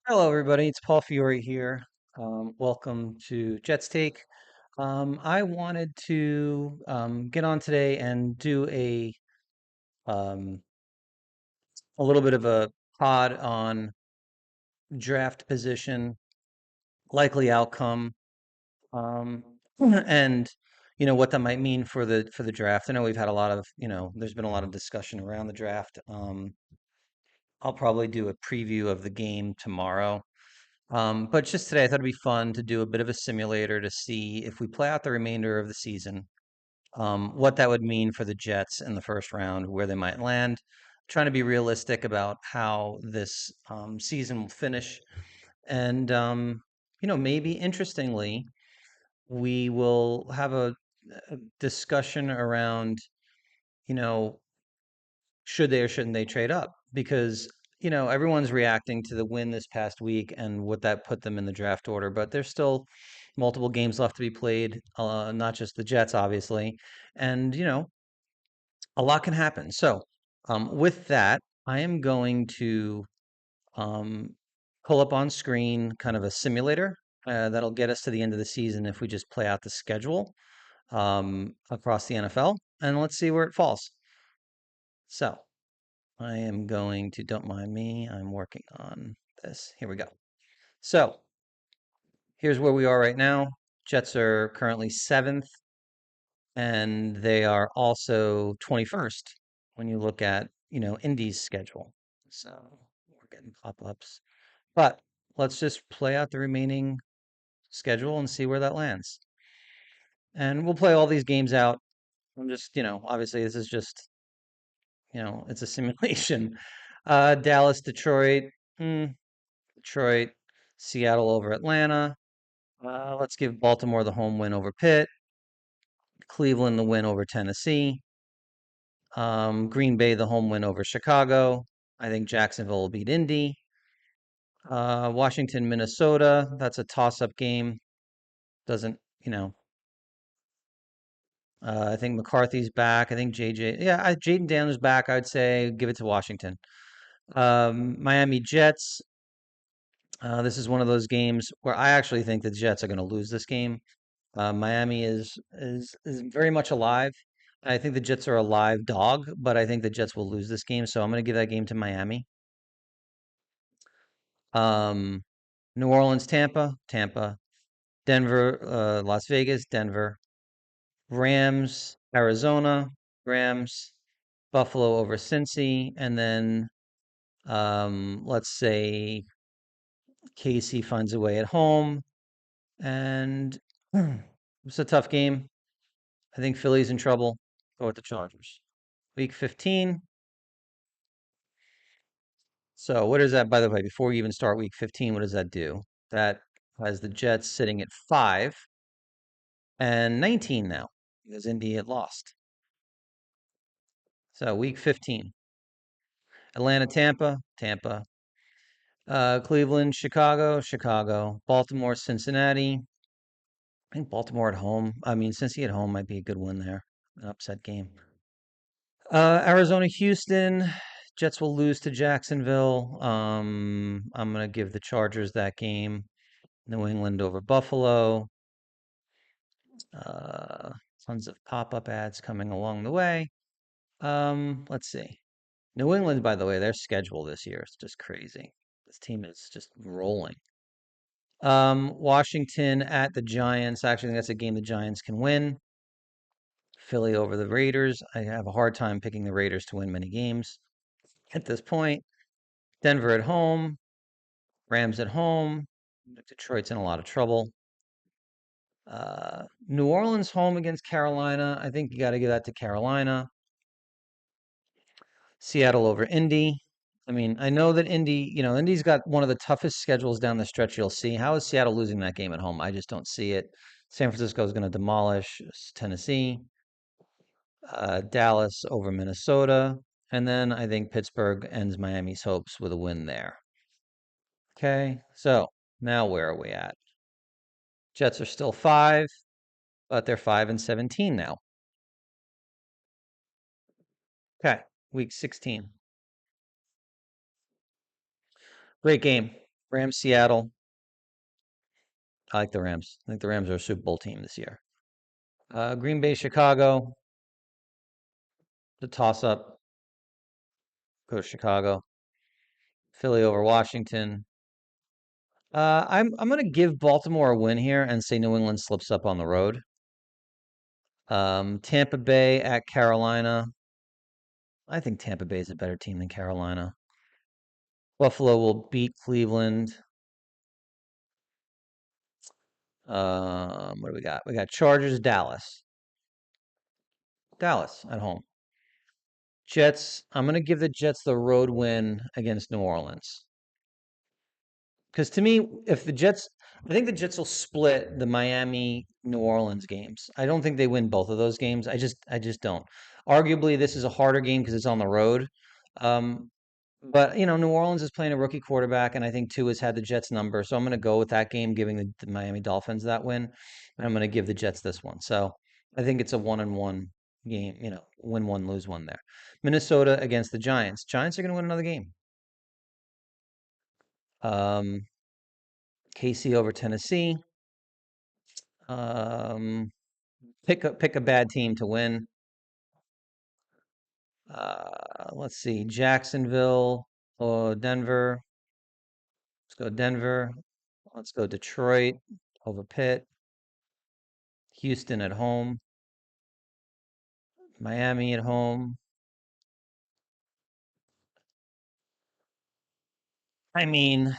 Hello, everybody. It's Paul Fiore here. Welcome to Jets Take. I wanted to get on today and do um, a little bit of a pod on draft position, likely outcome, um, and what that might mean for the draft. I know we've had a lot of there's been a lot of discussion around the draft. I'll probably do a preview of the game tomorrow. But just today, I thought it'd be fun to do a bit of a simulator to see if we play out the remainder of the season, what that would mean for the Jets in the first round, where they might land. Trying to be realistic about how this season will finish. And, maybe interestingly, we will have a discussion around, you know, should they or shouldn't they trade up? Because, everyone's reacting to the win this past week and what that put them in the draft order, but there's still multiple games left to be played, not just the Jets, obviously. And, a lot can happen. So, with that, I am going to um, pull up on screen kind of a simulator that'll get us to the end of the season if we just play out the schedule across the NFL, and let's see where it falls. So, I am going to, don't mind me, I'm working on this. Here we go. So here's where we are right now. Jets are currently seventh, and they are also 21st when you look at, Indy's schedule. So we're getting pop-ups. But let's just play out the remaining schedule and see where that lands. And we'll play all these games out. I'm just, obviously this is just, it's a simulation. Dallas, Detroit. Hmm, Detroit, Seattle over Atlanta. Let's give Baltimore the home win over Pitt. Cleveland the win over Tennessee. Green Bay the home win over Chicago. I think Jacksonville will beat Indy. Washington, Minnesota. That's a toss-up game. Doesn't, I think McCarthy's back. I think JJ, yeah, Jaden Daniels back. I'd say give it to Washington. Miami Jets. This is one of those games where I actually think the Jets are going to lose this game. Miami is very much alive. I think the Jets are a live dog, but I think the Jets will lose this game, so I'm going to give that game to Miami. Um, New Orleans, Tampa, Denver, Las Vegas, Denver, Rams, Arizona, Rams, Buffalo over Cincy, and then let's say KC finds a way at home, and it's a tough game. I think Philly's in trouble. Go with the Chargers. Week 15. So what does that, by the way, before we even start week 15, what does that do? That has the Jets sitting at 5 and 19 now because Indy had lost. So week 15. Atlanta, Tampa. Cleveland, Chicago. Baltimore, Cincinnati. I think Baltimore at home. I mean, Cincy at home might be a good one there. An upset game. Arizona, Houston. Jets will lose to Jacksonville. I'm gonna give the Chargers that game. New England over Buffalo. Uh, Tons of pop-up ads coming along the way. Let's see. New England, by the way, their schedule this year is just crazy. This team is just rolling. Washington at the Giants. Actually, I think that's a game the Giants can win. Philly over the Raiders. I have a hard time picking the Raiders to win many games at this point. Denver at home. Rams at home. Detroit's in a lot of trouble. New Orleans home against Carolina. I think you got to give that to Carolina. Seattle over Indy. I mean, I know that Indy's got one of the toughest schedules down the stretch you'll see. How is Seattle losing that game at home? I just don't see it. San Francisco is going to demolish Tennessee. Dallas over Minnesota. And then I think Pittsburgh ends Miami's hopes with a win there. Okay, so now where are we at? Jets are still 5, but they're 5 and 17 now. Okay, week 16. Great game. Rams, Seattle. I like the Rams. I think the Rams are a Super Bowl team this year. Green Bay, Chicago. The toss up. Go to Chicago. Philly over Washington. I'm gonna give Baltimore a win here and say New England slips up on the road. Tampa Bay at Carolina. I think Tampa Bay is a better team than Carolina. Buffalo will beat Cleveland. What do we got? We got Chargers, Dallas. Dallas at home. Jets. I'm gonna give the Jets the road win against New Orleans. Because to me, if the Jets, I think the Jets will split the Miami New Orleans games. I don't think they win both of those games. I just don't. Arguably, this is a harder game because it's on the road. Um, but New Orleans is playing a rookie quarterback, and I think Tua has had the Jets number. So I'm going to go with that game, giving the Miami Dolphins that win, and I'm going to give the Jets this one. So I think it's a 1-1 game. Win one, lose one there. Minnesota against the Giants. Giants are going to win another game. Um, KC over Tennessee. Um, pick a bad team to win. Let's see, Jacksonville or Denver. Let's go Denver. Let's go Detroit over Pitt. Houston at home. Miami at home. I mean,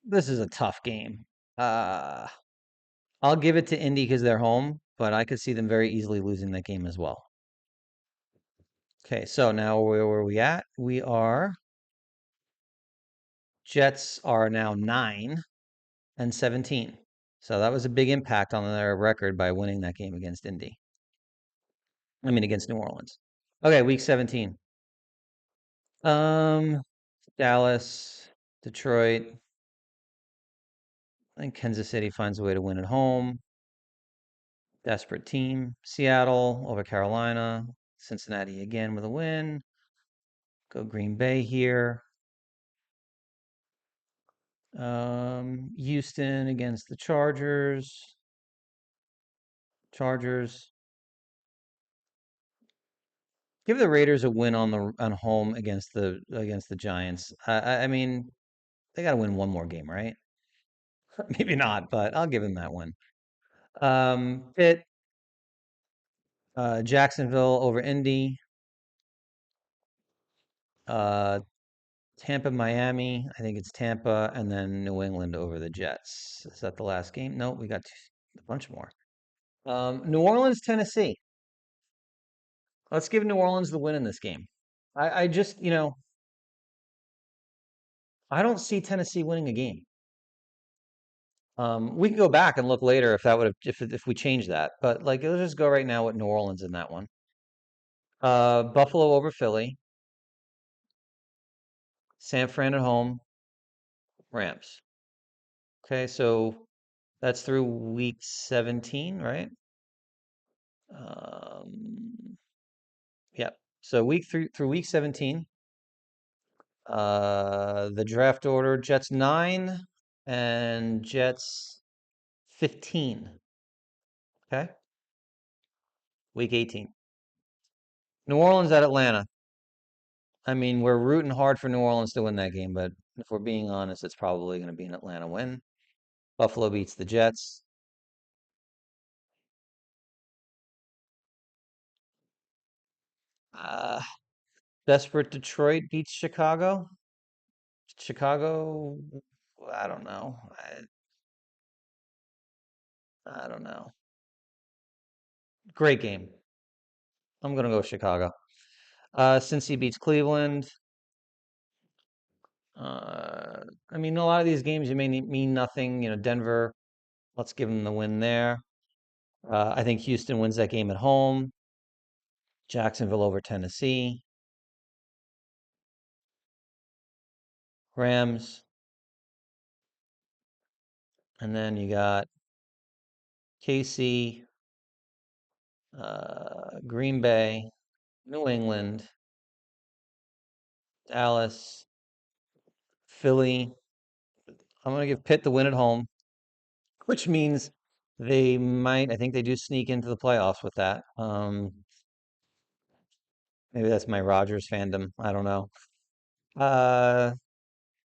this is a tough game. Uh, I'll give it to Indy because they're home, but I could see them very easily losing that game as well. Okay, so now where are we at? We are Jets are now 9-17. So that was a big impact on their record by winning that game against Indy. I mean, against New Orleans. Okay, week 17. Um, Dallas, Detroit. I think Kansas City finds a way to win at home. Desperate team. Seattle over Carolina. Cincinnati again with a win. Go Green Bay here. Houston against the Chargers. Chargers. Give the Raiders a win on home against the Giants. I mean, they got to win one more game, right? Maybe not, but I'll give them that one. Pitt, Jacksonville over Indy. Uh, Tampa, Miami. I think it's Tampa, and then New England over the Jets. Is that the last game? No, we got a bunch more. New Orleans, Tennessee. Let's give New Orleans the win in this game. I just, I don't see Tennessee winning a game. We can go back and look later if that would have if we change that. But like, let's just go right now with New Orleans in that one. Buffalo over Philly. San Fran at home. Rams. Okay, so that's through week 17, right? Um, yeah. So through week 17. The draft order: Jets 9 and Jets 15. Okay, week 18. New Orleans at Atlanta. I mean, we're rooting hard for New Orleans to win that game, but if we're being honest, it's probably going to be an Atlanta win. Buffalo beats the Jets. Uh, Desperate Detroit beats Chicago. Chicago, I don't know. I don't know. Great game. I'm gonna go with Chicago. Cincy beats Cleveland. I mean, a lot of these games you may mean nothing. Denver. Let's give them the win there. I think Houston wins that game at home. Jacksonville over Tennessee. Rams. And then you got KC, Green Bay, New England, Dallas, Philly. I'm going to give Pitt the win at home, which means they might, I think they do sneak into the playoffs with that. Maybe that's my Rogers fandom. I don't know. Uh,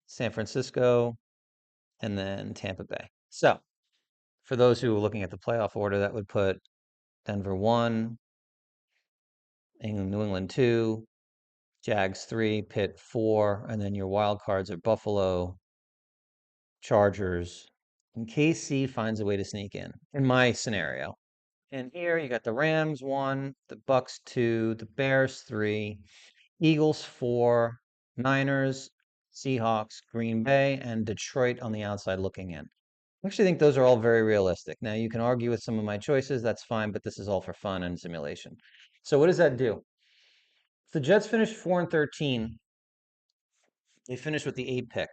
San Francisco and then Tampa Bay. So for those who are looking at the playoff order, that would put Denver 1, New England 2, Jags 3, Pitt 4, and then your wild cards are Buffalo, Chargers, and KC finds a way to sneak in my scenario. And here you got the Rams 1, the Bucks 2, the Bears 3, Eagles 4, Niners, Seahawks, Green Bay, and Detroit on the outside looking in. I actually think those are all very realistic. Now, you can argue with some of my choices, that's fine, but this is all for fun and simulation. So what does that do? If the Jets finished 4 and 13, they finished with the 8 pick.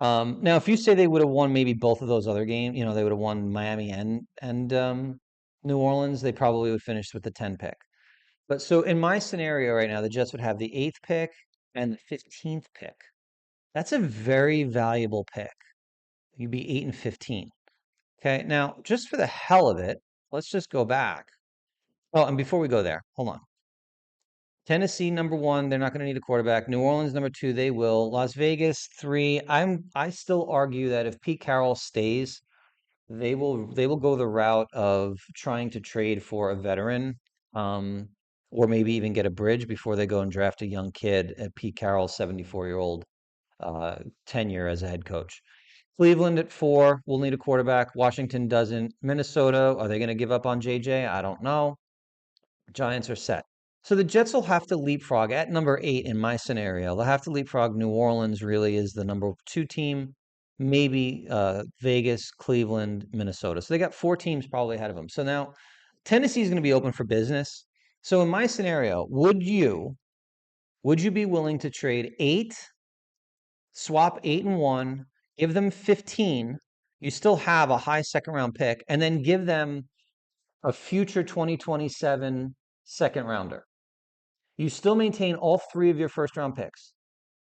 Now, if you say they would have won maybe both of those other games, they would have won Miami and New Orleans, they probably would finish with the 10 pick. But so in my scenario right now, the Jets would have the 8th pick and the 15th pick. That's a very valuable pick. You'd be 8 and 15. Okay, now just for the hell of it, let's just go back. Oh, and before we go there, hold on. Tennessee number 1, they're not going to need a quarterback. New Orleans number 2, they will. Las Vegas 3. I still argue that if Pete Carroll stays, they will go the route of trying to trade for a veteran, um, or maybe even get a bridge before they go and draft a young kid at Pete Carroll's 74-year-old tenure as a head coach. Cleveland at 4 will need a quarterback. Washington doesn't. Minnesota, are they going to give up on JJ? I don't know. Giants are set. So the Jets will have to leapfrog at number 8 in my scenario. They'll have to leapfrog. New Orleans really is the number 2 team, maybe Vegas, Cleveland, Minnesota. So they got 4 teams probably ahead of them. So now Tennessee is going to be open for business. So in my scenario, would you be willing to trade 8, swap 8 and 1, give them 15, you still have a high second round pick, and then give them a future 2027 second rounder? You still maintain all 3 of your first round picks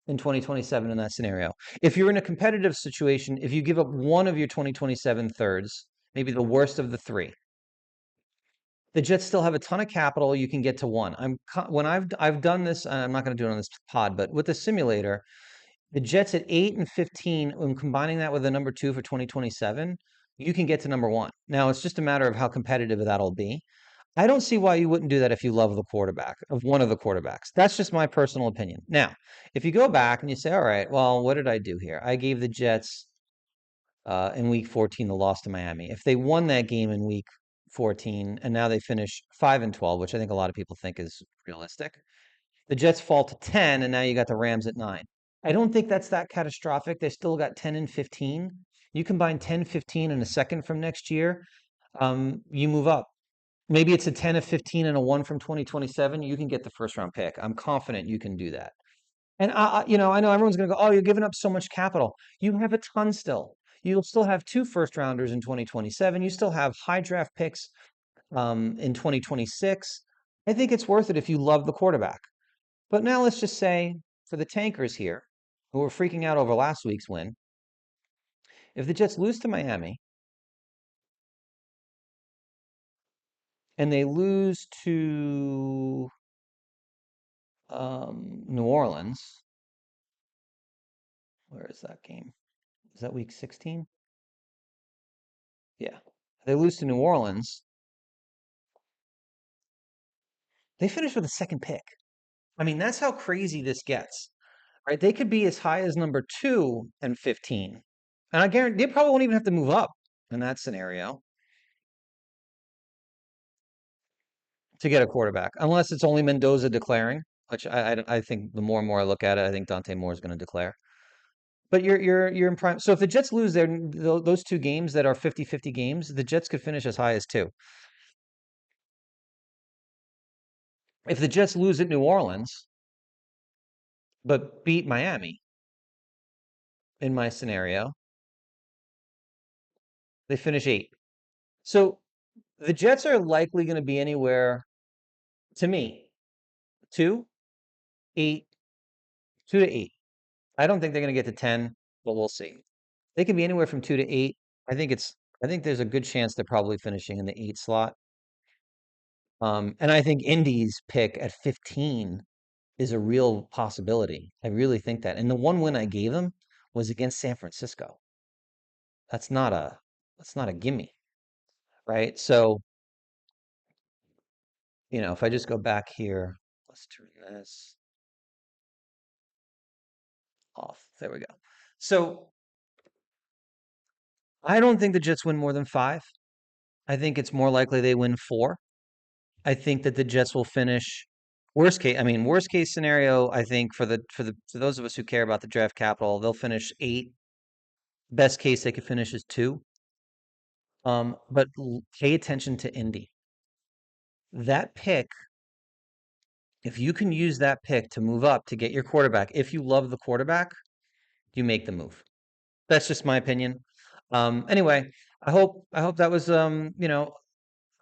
in 2027 in that scenario. If you're in a competitive situation, if you give up one of your 2027 thirds, maybe the worst of the 3, the Jets still have a ton of capital. You can get to 1. When I've done this, I'm not going to do it on this pod, but with the simulator, the Jets at 8 and 15, when combining that with the number 2 for 2027, you can get to number 1. Now it's just a matter of how competitive that'll be. I don't see why you wouldn't do that if you love the quarterback, of one of the quarterbacks. That's just my personal opinion. Now, if you go back and you say, all right, well, what did I do here? I gave the Jets in week 14 the loss to Miami. If they won that game in week 14 and now they finish 5 and 12, which I think a lot of people think is realistic, the Jets fall to 10 and now you got the Rams at 9. I don't think that's that catastrophic. They still got 10 and 15. You combine 10, 15 and a second from next year, you move up. Maybe it's a 10 of 15 and a 1 from 2027. You can get the first round pick. I'm confident you can do that. And I know everyone's going to go, "Oh, you're giving up so much capital." You have a ton still. You'll still have 2 first rounders in 2027. You still have high draft picks in 2026. I think it's worth it if you love the quarterback. But now let's just say for the tankers here, who were freaking out over last week's win, if the Jets lose to Miami and they lose to New Orleans, where is that game? Is that week 16? Yeah. They lose to New Orleans. They finish with a second pick. I mean, that's how crazy this gets, right? They could be as high as number 2 and 15. And I guarantee they probably won't even have to move up in that scenario to get a quarterback, unless it's only Mendoza declaring, which I think the more and more I look at it, I think Dante Moore is going to declare. But you're in prime. So if the Jets lose those 2 games that are 50-50 games, the Jets could finish as high as 2. If the Jets lose at New Orleans, but beat Miami, in my scenario, they finish 8. So the Jets are likely going to be anywhere, to me, 2, 8, 2 to 8. I don't think they're going to get to 10, but we'll see. They can be anywhere from 2 to 8. I think it's, I think there's a good chance they're probably finishing in the 8 slot. And I think Indy's pick at 15 is a real possibility. I really think that. And the one win I gave them was against San Francisco. That's not a that's not a gimme, right? So, if I just go back here, let's turn this off. There we go. So I don't think the Jets win more than 5. I think it's more likely they win 4. I think that the Jets will finish worst case scenario, I think for those of us who care about the draft capital, they'll finish 8. Best case they could finish is 2. But pay attention to Indy. That pick, if you can use that pick to move up to get your quarterback, if you love the quarterback, you make the move. That's just my opinion. Anyway, I hope that was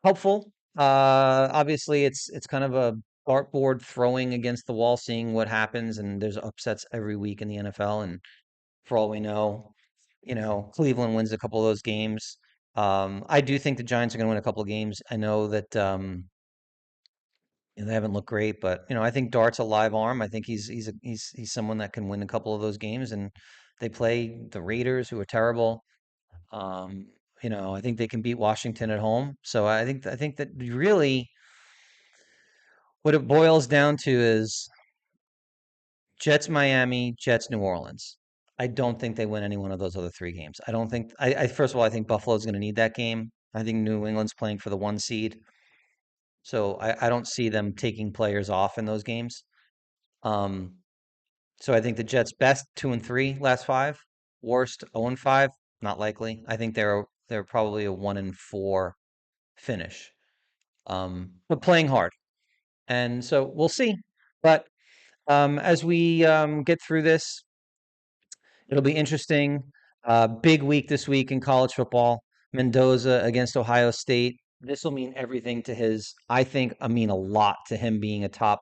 helpful. Obviously it's kind of a dartboard throwing against the wall, seeing what happens, and there's upsets every week in the NFL, and for all we know, Cleveland wins a couple of those games. I do think the Giants are going to win a couple of games. I know that they haven't looked great, but I think Dart's a live arm. I think he's someone that can win a couple of those games, and they play the Raiders, who are terrible. Um, I think they can beat Washington at home. So I think that really what it boils down to is Jets Miami, Jets New Orleans. I don't think they win any one of those other 3 games. I don't think I first of all I think Buffalo's going to need that game. I think New England's playing for the 1 seed. So I don't see them taking players off in those games. Um, so I think the Jets best 2-3 last 5, worst 0-5, not likely. I think they're probably a 1-4 finish. But playing hard. And so we'll see. But as we get through this, it'll be interesting. Big week this week in college football. Mendoza against Ohio State. This will mean everything to I think, mean a lot to him being a top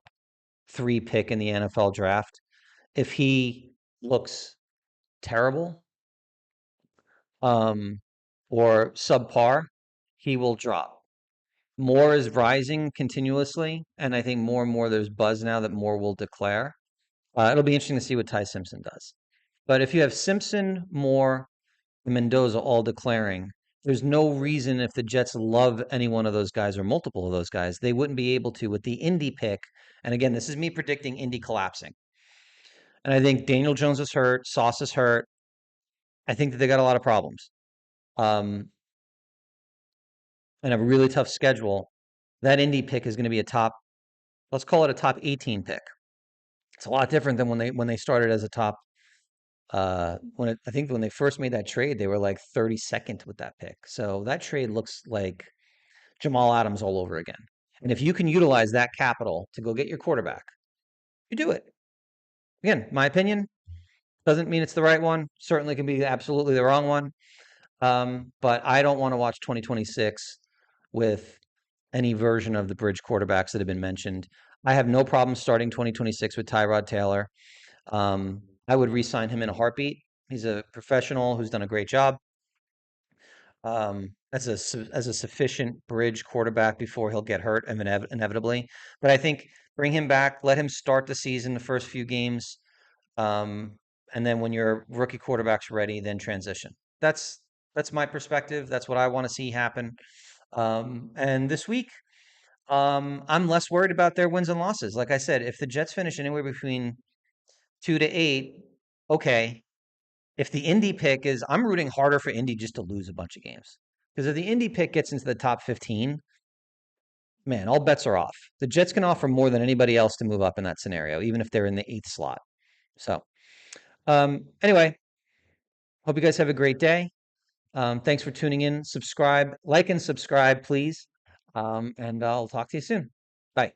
3 pick in the NFL draft. If he looks terrible, um, or subpar, he will drop. Moore is rising continuously, and I think more and more there's buzz now that Moore will declare. It'll be interesting to see what Ty Simpson does. But if you have Simpson, Moore, and Mendoza all declaring, there's no reason if the Jets love any one of those guys or multiple of those guys, they wouldn't be able to with the Indy pick. And again, this is me predicting Indy collapsing. And I think Daniel Jones is hurt, Sauce is hurt. I think that they got a lot of problems. Um, and a really tough schedule. That Indy pick is going to be let's call it a top 18 pick. It's a lot different than when they started as a top. I think when they first made that trade, they were like 32nd with that pick. So that trade looks like Jamal Adams all over again. And if you can utilize that capital to go get your quarterback, you do it. Again, my opinion doesn't mean it's the right one. Certainly can be absolutely the wrong one. But I don't want to watch 2026 with any version of the bridge quarterbacks that have been mentioned. I have no problem starting 2026 with Tyrod Taylor. I would re-sign him in a heartbeat. He's a professional who's done a great job as a sufficient bridge quarterback before he'll get hurt inevitably. But I think bring him back, let him start the season, the first few games, and then when your rookie quarterback's ready, then transition. That's my perspective. That's what I want to see happen. And this week, I'm less worried about their wins and losses. Like I said, if the Jets finish anywhere between 2 to 8, okay. If the Indy pick is, I'm rooting harder for Indy just to lose a bunch of games. Because if the Indy pick gets into the top 15, man, all bets are off. The Jets can offer more than anybody else to move up in that scenario, even if they're in the 8th slot. So, anyway, hope you guys have a great day. Thanks for tuning in. Subscribe, like and subscribe, please. And I'll talk to you soon. Bye.